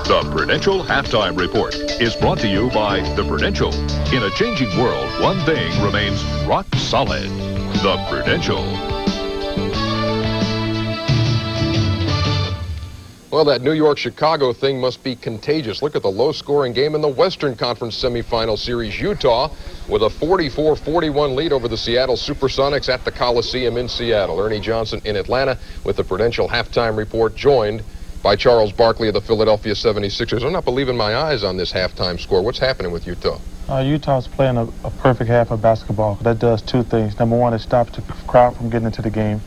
The Prudential Halftime Report is brought to you by The Prudential. In a changing world, one thing remains rock solid. The Prudential. Well, that New York-Chicago thing must be contagious. Look at the low-scoring game in the Western Conference semifinal series. Utah with a 44-41 lead over the Seattle Supersonics at the Coliseum in Seattle. Ernie Johnson in Atlanta with the Prudential Halftime Report, joined by Charles Barkley of the Philadelphia 76ers. I'm not believing my eyes on this halftime score. What's happening with Utah? Utah's playing a perfect half of basketball. That does two things. Number one, it stops the crowd from getting into the game.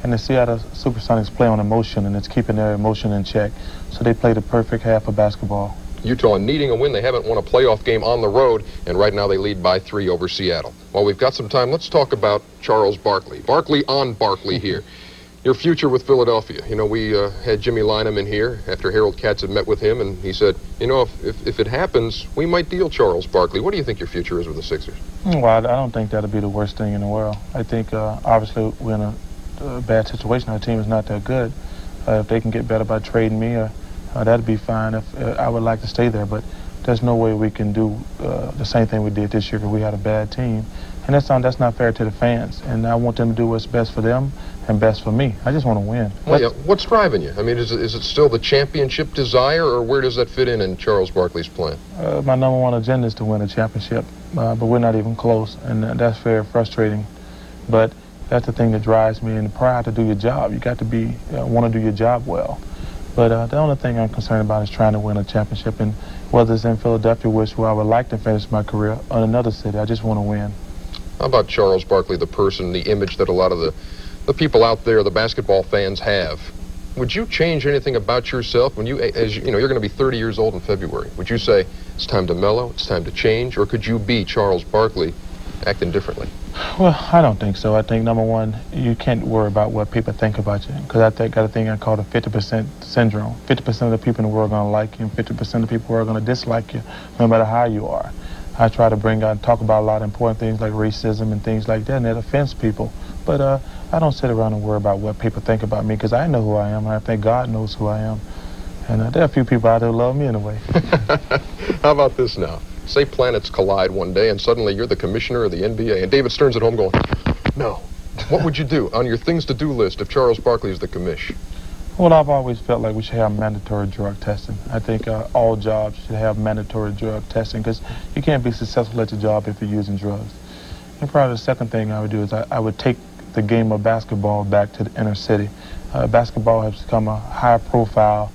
And the Seattle Supersonics play on emotion, and it's keeping their emotion in check. So they play the perfect half of basketball. Utah needing a win. They haven't won a playoff game on the road, and right now they lead by 3 over Seattle. While we've got some time, let's talk about Charles Barkley. Barkley on Barkley here. Your future with Philadelphia. You know, we had Jimmy Lynam in here after Harold Katz had met with him, and he said, you know, if it happens, we might deal Charles Barkley. What do you think your future is with the Sixers? Well, I don't think that'll be the worst thing in the world. I think, obviously, we're in a bad situation. Our team is not that good. If they can get better by trading me, that'd be fine. I would like to stay there, but there's no way we can do the same thing we did this year because we had a bad team. And that's not fair to the fans. And I want them to do what's best for them and best for me. I just want to win. Well, yeah. What's driving you? I mean, is it still the championship desire, or where does that fit in Charles Barkley's plan? My number one agenda is to win a championship, but we're not even close, and that's very frustrating. But that's the thing that drives me, and prior to do your job, you got to want to do your job well. But the only thing I'm concerned about is trying to win a championship, and whether it's in Philadelphia, where I would like to finish my career, or another city, I just want to win. How about Charles Barkley, the person, the image that a lot of the people out there, the basketball fans have? Would you change anything about yourself when you're going to be 30 years old in February? Would you say it's time to mellow, it's time to change, or could you be Charles Barkley acting differently? Well, I don't think so. I think, number one, you can't worry about what people think about you, because I got a thing I call the 50% syndrome. 50% of the people in the world are going to like you, and 50% of the people are going to dislike you, no matter how you are. I try to bring out and talk about a lot of important things like racism and things like that, and it offends people. But I don't sit around and worry about what people think about me, because I know who I am, and I think God knows who I am. And there are a few people out there who love me anyway. How about this now? Say planets collide one day, and suddenly you're the commissioner of the NBA, and David Stern's at home going, no. What would you do on your things-to-do list if Charles Barkley is the commish? Well, I've always felt like we should have mandatory drug testing. I think all jobs should have mandatory drug testing, because you can't be successful at your job if you're using drugs. And probably the second thing I would do is I would take the game of basketball back to the inner city. Basketball has become a high-profile,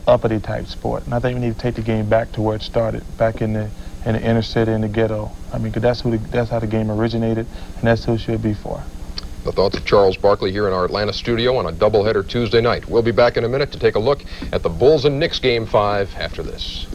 uppity type sport, and I think we need to take the game back to where it started, back in the inner city, in the ghetto. I mean, because that's how the game originated, and that's who it should be for. The thoughts of Charles Barkley here in our Atlanta studio on a doubleheader Tuesday night. We'll be back in a minute to take a look at the Bulls and Knicks Game 5 after this.